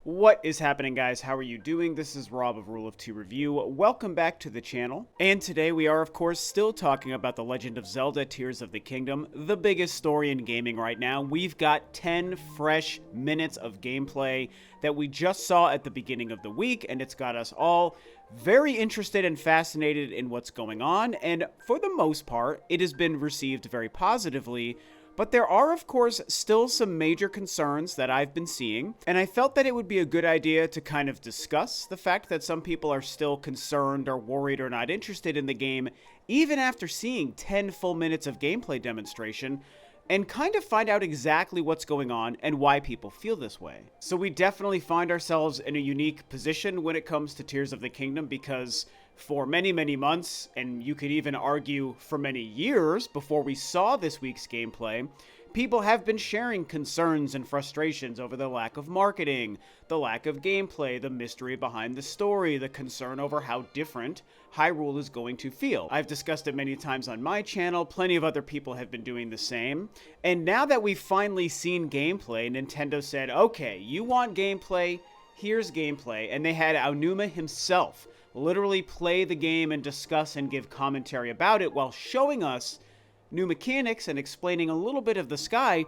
What is happening, guys? How are you doing? This is Rob of Rule of Two Review. Welcome back to the channel. And today we are, of course, still talking about The Legend of Zelda Tears of the Kingdom, the biggest story in gaming right now. We've got 10 fresh minutes of gameplay that we just saw at the beginning of the week, and it's got us all very interested and fascinated in what's going on. And for the most part, it has been received very positively. But there are, of course, still some major concerns that I've been seeing, and I felt that it would be a good idea to kind of discuss the fact that some people are still concerned or worried or not interested in the game, even after seeing 10 full minutes of gameplay demonstration, and kind of find out exactly what's going on and why people feel this way. So we definitely find ourselves in a unique position when it comes to Tears of the Kingdom because for many, many months, and you could even argue for many years before we saw this week's gameplay, people have been sharing concerns and frustrations over the lack of marketing, the lack of gameplay, the mystery behind the story, the concern over how different Hyrule is going to feel. I've discussed it many times on my channel, plenty of other people have been doing the same, and now that we've finally seen gameplay, Nintendo said, okay, you want gameplay, here's gameplay, and they had Aonuma himself literally play the game and discuss and give commentary about it while showing us new mechanics and explaining a little bit of the sky.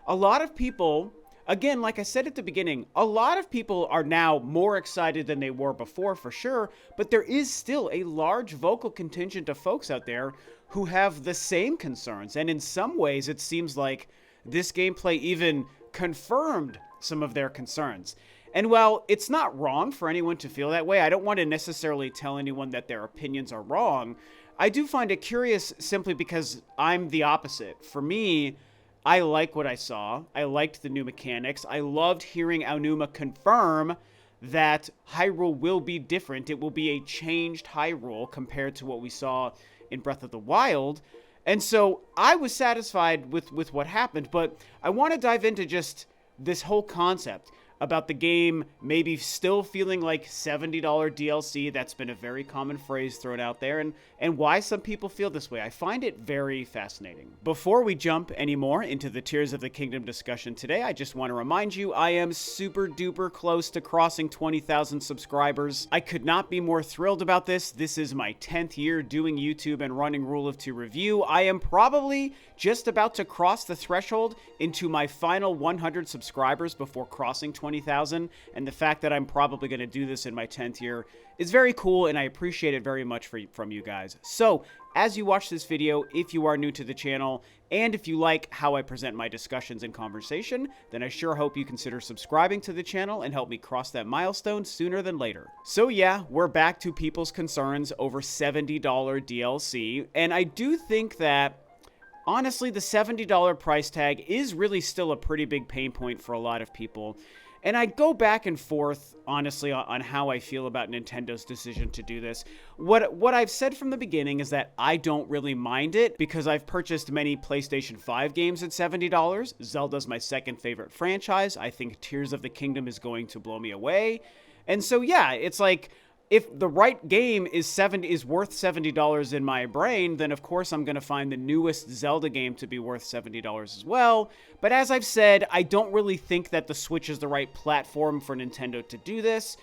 A lot of people, again, like I said at the beginning, a lot of people are now more excited than they were before for sure, but there is still a large vocal contingent of folks out there who have the same concerns, and in some ways it seems like this gameplay even confirmed some of their concerns. And while it's not wrong for anyone to feel that way, I don't want to necessarily tell anyone that their opinions are wrong. I do find it curious simply because I'm the opposite. For me, I like what I saw. I liked the new mechanics. I loved hearing Aonuma confirm that Hyrule will be different. It will be a changed Hyrule compared to what we saw in Breath of the Wild. And so I was satisfied with what happened, but I want to dive into just this whole concept about the game maybe still feeling like $70 DLC. That's been a very common phrase thrown out there, and why some people feel this way. I find it very fascinating. Before we jump any more into the Tears of the Kingdom discussion today, I just want to remind you I am super duper close to crossing 20,000 subscribers. I could not be more thrilled about this. This is my 10th year doing YouTube and running Rule of Two Review. I am probably just about to cross the threshold into my final 100 subscribers before crossing 20,000, and the fact that I'm probably going to do this in my 10th year is very cool, and I appreciate it very much from you guys. So, as you watch this video, if you are new to the channel, and if you like how I present my discussions and conversation, then I sure hope you consider subscribing to the channel and help me cross that milestone sooner than later. So yeah, we're back to people's concerns over $70 DLC, and I do think that honestly, the $70 price tag is really still a pretty big pain point for a lot of people. And I go back and forth, honestly, on how I feel about Nintendo's decision to do this. What I've said from the beginning is that I don't really mind it because I've purchased many PlayStation 5 games at $70. Zelda's my second favorite franchise. I think Tears of the Kingdom is going to blow me away. And so, yeah, it's like, if the right game is worth $70 in my brain, then of course I'm going to find the newest Zelda game to be worth $70 as well. But as I've said, I don't really think that the Switch is the right platform for Nintendo to do this.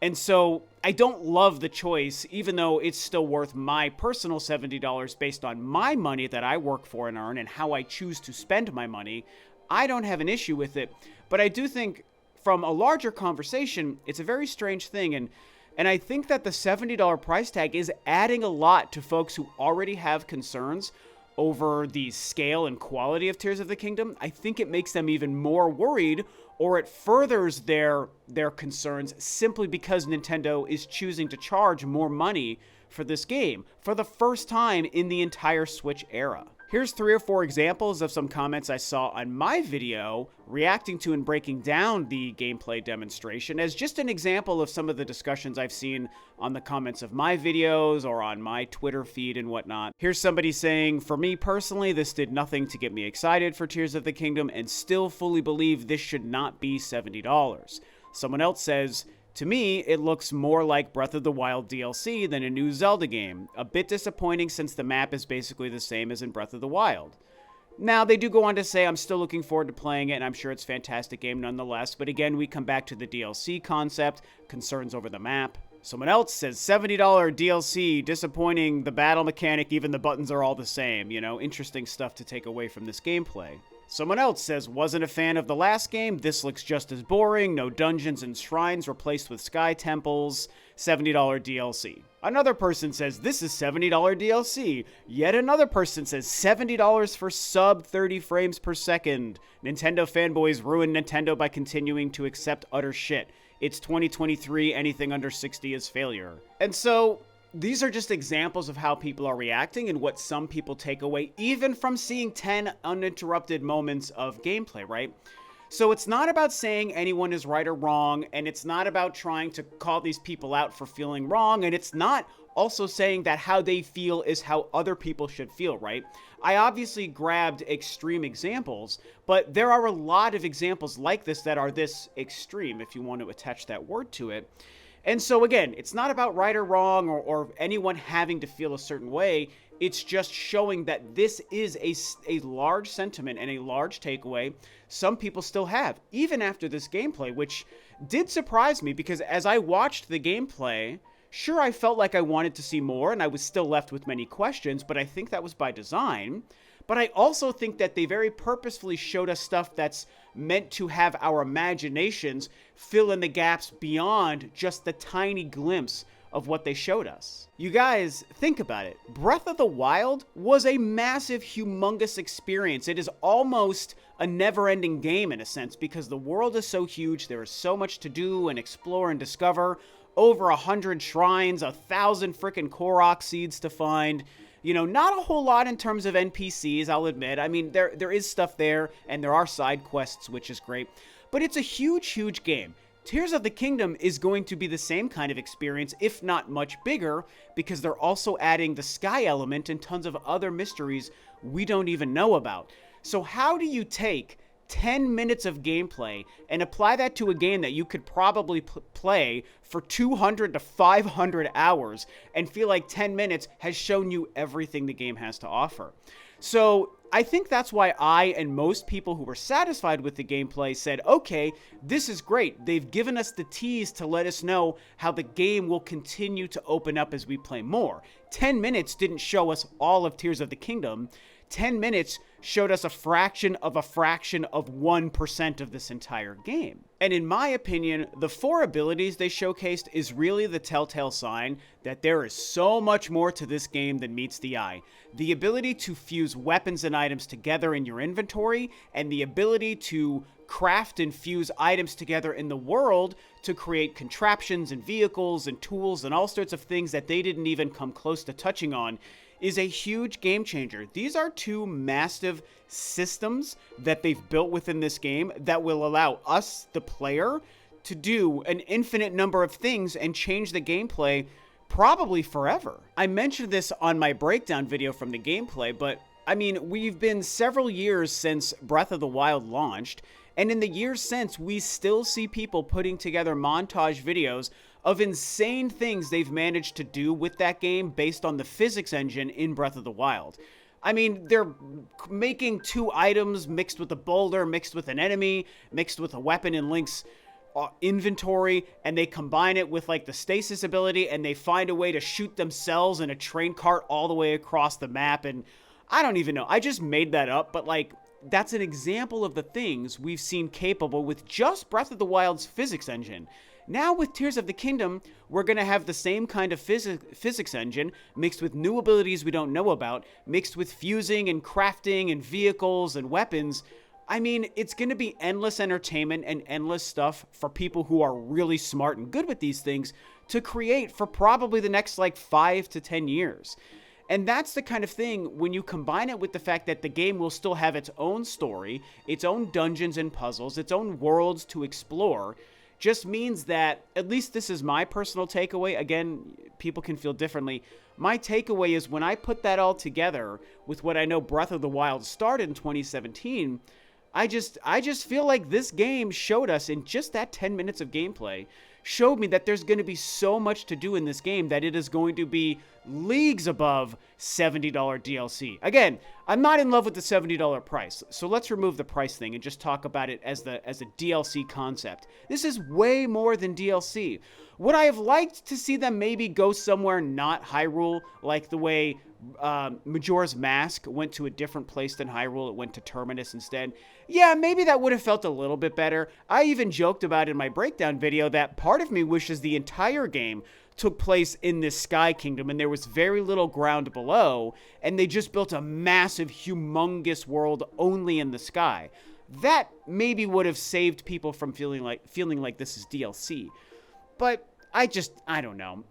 And so I don't love the choice, even though it's still worth my personal $70 based on my money that I work for and earn and how I choose to spend my money. I don't have an issue with it. But I do think from a larger conversation, it's a very strange thing. And I think that the $70 price tag is adding a lot to folks who already have concerns over the scale and quality of Tears of the Kingdom. I think it makes them even more worried, or it furthers their concerns simply because Nintendo is choosing to charge more money for this game for the first time in the entire Switch era. Here's 3 or 4 examples of some comments I saw on my video reacting to and breaking down the gameplay demonstration as just an example of some of the discussions I've seen on the comments of my videos or on my Twitter feed and whatnot. Here's somebody saying, for me personally, this did nothing to get me excited for Tears of the Kingdom and still fully believe this should not be $70. Someone else says, to me, it looks more like Breath of the Wild DLC than a new Zelda game. A bit disappointing since the map is basically the same as in Breath of the Wild. Now, they do go on to say, I'm still looking forward to playing it, and I'm sure it's a fantastic game nonetheless. But again, we come back to the DLC concept, concerns over the map. Someone else says $70 DLC, disappointing, the battle mechanic, even the buttons are all the same. You know, interesting stuff to take away from this gameplay. Someone else says, wasn't a fan of the last game, this looks just as boring, no dungeons and shrines replaced with sky temples, $70 DLC. Another person says, this is $70 DLC. Yet another person says, $70 for sub 30 frames per second. Nintendo fanboys ruin Nintendo by continuing to accept utter shit. It's 2023, anything under 60 is failure. And so, these are just examples of how people are reacting and what some people take away, even from seeing 10 uninterrupted moments of gameplay, right? So it's not about saying anyone is right or wrong, and it's not about trying to call these people out for feeling wrong, and it's not also saying that how they feel is how other people should feel, right? I obviously grabbed extreme examples, but there are a lot of examples like this that are this extreme, if you want to attach that word to it. And so again, it's not about right or wrong or anyone having to feel a certain way. It's just showing that this is a large sentiment and a large takeaway some people still have, even after this gameplay, which did surprise me because as I watched the gameplay, sure, I felt like I wanted to see more and I was still left with many questions, but I think that was by design. But I also think that they very purposefully showed us stuff that's meant to have our imaginations fill in the gaps beyond just the tiny glimpse of what they showed us. You guys, think about it. Breath of the Wild was a massive, humongous experience. It is almost a never-ending game in a sense because the world is so huge, there is so much to do and explore and discover. Over 100 shrines, 1,000 frickin' Korok seeds to find. You know, not a whole lot in terms of NPCs, I'll admit. I mean, there is stuff there, and there are side quests, which is great. But it's a huge, huge game. Tears of the Kingdom is going to be the same kind of experience, if not much bigger, because they're also adding the sky element and tons of other mysteries we don't even know about. So how do you take 10 minutes of gameplay and apply that to a game that you could probably play for 200 to 500 hours and feel like 10 minutes has shown you everything the game has to offer? So I think that's why I and most people who were satisfied with the gameplay said, okay, this is great. They've given us the tease to let us know how the game will continue to open up as we play more. 10 minutes didn't show us all of Tears of the Kingdom. 10 minutes showed us a fraction of 1% of this entire game. And in my opinion, the 4 abilities they showcased is really the telltale sign that there is so much more to this game than meets the eye. The ability to fuse weapons and items together in your inventory, and the ability to craft and fuse items together in the world to create contraptions and vehicles and tools and all sorts of things that they didn't even come close to touching on, is a huge game changer. These are 2 massive systems that they've built within this game that will allow us, the player, to do an infinite number of things and change the gameplay probably forever. I mentioned this on my breakdown video from the gameplay, but I mean, we've been several years since Breath of the Wild launched, and in the years since, we still see people putting together montage videos of insane things they've managed to do with that game based on the physics engine in Breath of the Wild. I mean, they're making 2 items mixed with a boulder, mixed with an enemy, mixed with a weapon in Link's inventory, and they combine it with like the stasis ability, and they find a way to shoot themselves in a train cart all the way across the map. And I don't even know. I just made that up, but like, that's an example of the things we've seen capable with just Breath of the Wild's physics engine. Now with Tears of the Kingdom, we're going to have the same kind of physics engine mixed with new abilities we don't know about, mixed with fusing and crafting and vehicles and weapons. I mean, it's going to be endless entertainment and endless stuff for people who are really smart and good with these things to create for probably the next like 5 to 10 years. And that's the kind of thing, when you combine it with the fact that the game will still have its own story, its own dungeons and puzzles, its own worlds to explore, just means that, at least this is my personal takeaway, again, people can feel differently, my takeaway is when I put that all together with what I know Breath of the Wild started in 2017, I just feel like this game showed us in just that 10 minutes of gameplay, showed me that there's going to be so much to do in this game that it is going to be leagues above $70 DLC. Again, I'm not in love with the $70 price, so let's remove the price thing and just talk about it as a DLC concept. This is way more than DLC. Would I have liked to see them maybe go somewhere not Hyrule, like the way Majora's Mask went to a different place than Hyrule? It went to Terminus instead. Yeah, maybe that would have felt a little bit better. I even joked about in my breakdown video that part of me wishes the entire game took place in this Sky Kingdom and there was very little ground below, and they just built a massive, humongous world only in the sky. That maybe would have saved people from feeling like this is DLC. But I don't know.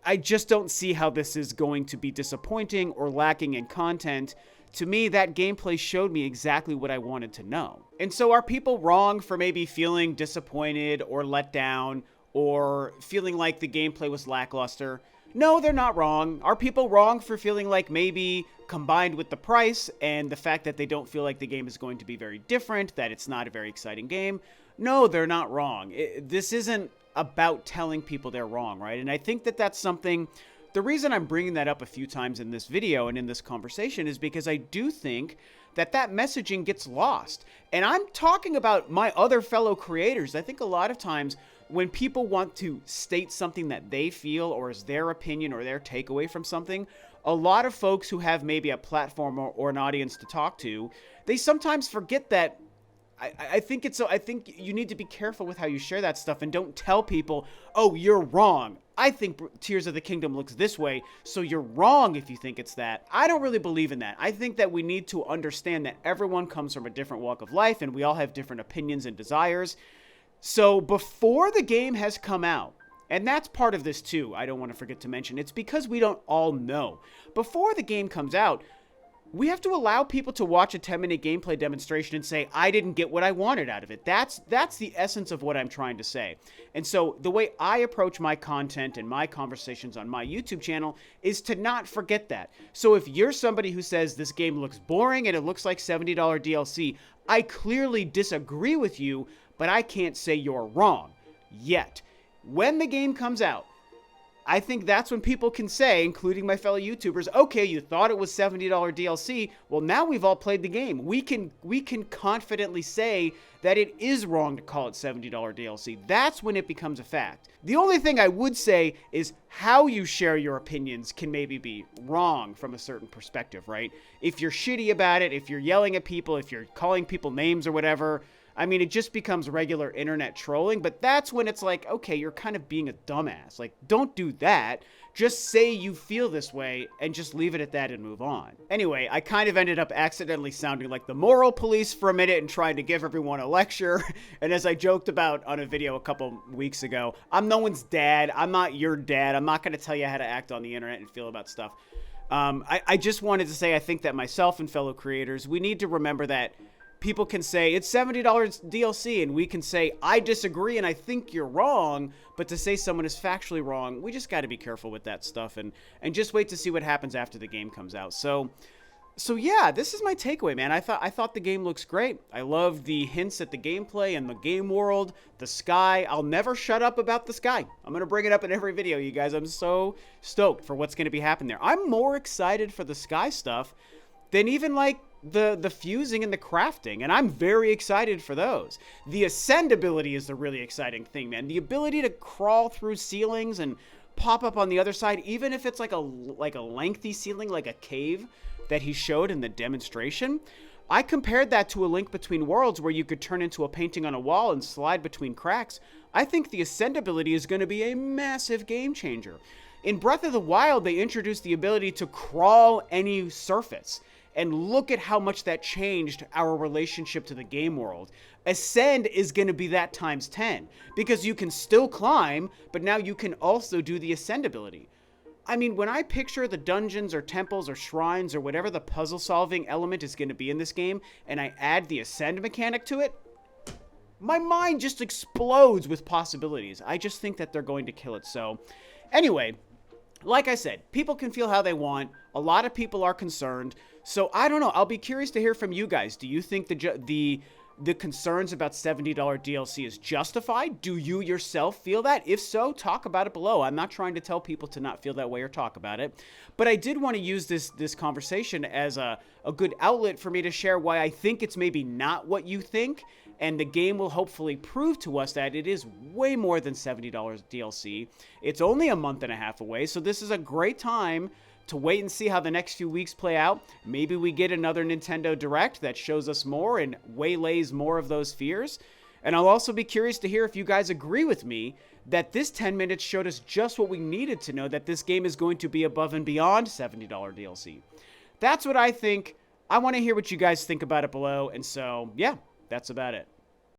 I just don't see how this is going to be disappointing or lacking in content. To me, that gameplay showed me exactly what I wanted to know. And so are people wrong for maybe feeling disappointed or let down or feeling like the gameplay was lackluster? No, they're not wrong. Are people wrong for feeling like maybe combined with the price and the fact that they don't feel like the game is going to be very different, that it's not a very exciting game? No, they're not wrong. This isn't about telling people they're wrong, right? And I think that that's something, the reason I'm bringing that up a few times in this video and in this conversation is because I do think that messaging gets lost. And I'm talking about my other fellow creators. I think a lot of times when people want to state something that they feel or is their opinion or their takeaway from something, a lot of folks who have maybe a platform or an audience to talk to, they sometimes forget that I think you need to be careful with how you share that stuff and don't tell people, oh, you're wrong. I think Tears of the Kingdom looks this way, so you're wrong if you think it's that. I don't really believe in that. I think that we need to understand that everyone comes from a different walk of life and we all have different opinions and desires. So before the game has come out, and that's part of this too, I don't want to forget to mention, it's because we don't all know. Before the game comes out, we have to allow people to watch a 10-minute gameplay demonstration and say, I didn't get what I wanted out of it. That's the essence of what I'm trying to say. And so the way I approach my content and my conversations on my YouTube channel is to not forget that. So if you're somebody who says this game looks boring and it looks like $70 DLC, I clearly disagree with you, but I can't say you're wrong yet. When the game comes out, I think that's when people can say, including my fellow YouTubers, okay, you thought it was $70 DLC. Well, now we've all played the game. We can confidently say that it is wrong to call it $70 DLC. That's when it becomes a fact. The only thing I would say is how you share your opinions can maybe be wrong from a certain perspective, right? If you're shitty about it, if you're yelling at people, if you're calling people names or whatever, I mean, it just becomes regular internet trolling, but that's when it's like, okay, you're kind of being a dumbass. Like, don't do that. Just say you feel this way and just leave it at that and move on. Anyway, I kind of ended up accidentally sounding like the moral police for a minute and trying to give everyone a lecture. And as I joked about on a video a couple weeks ago, I'm no one's dad. I'm not your dad. I'm not going to tell you how to act on the internet and feel about stuff. I just wanted to say I think that myself and fellow creators, we need to remember that people can say it's $70 DLC and we can say I disagree and I think you're wrong, but to say someone is factually wrong, we just got to be careful with that stuff and just wait to see what happens after the game comes out. So yeah, this is my takeaway, man. I thought the game looks great. I love the hints at the gameplay and the game world, the sky. I'll never shut up about the sky. I'm going to bring it up in every video, you guys. I'm so stoked for what's going to be happening there. I'm more excited for the sky stuff than even like the fusing and the crafting, and I'm very excited for those. The ascend ability is the really exciting thing, man. The ability to crawl through ceilings and pop up on the other side, even if it's like a lengthy ceiling, like a cave that he showed in the demonstration. I compared that to A Link Between Worlds where you could turn into a painting on a wall and slide between cracks. I think the ascend ability is going to be a massive game changer. In Breath of the Wild, they introduced the ability to crawl any surface. And look at how much that changed our relationship to the game world. Ascend is going to be that times 10 because you can still climb, but now you can also do the ascend ability. I mean, when I picture the dungeons or temples or shrines or whatever the puzzle solving element is going to be in this game, and I add the ascend mechanic to it, my mind just explodes with possibilities. I just think that they're going to kill it. So anyway, like I said, people can feel how they want. A lot of people are concerned. So I don't know. I'll be curious to hear from you guys. Do you think the the concerns about $70 DLC is justified? Do you yourself feel that? If so, talk about it below. I'm not trying to tell people to not feel that way or talk about it, but I did want to use this conversation as a good outlet for me to share why I think it's maybe not what you think, and the game will hopefully prove to us that it is way more than $70 DLC. It's only a month and a half away, so this is a great time to wait and see how the next few weeks play out. Maybe we get another Nintendo Direct that shows us more and waylays more of those fears. And I'll also be curious to hear if you guys agree with me that this 10 minutes showed us just what we needed to know, that this game is going to be above and beyond $70 DLC. That's what I think. I want to hear what you guys think about it below. And so, yeah, that's about it.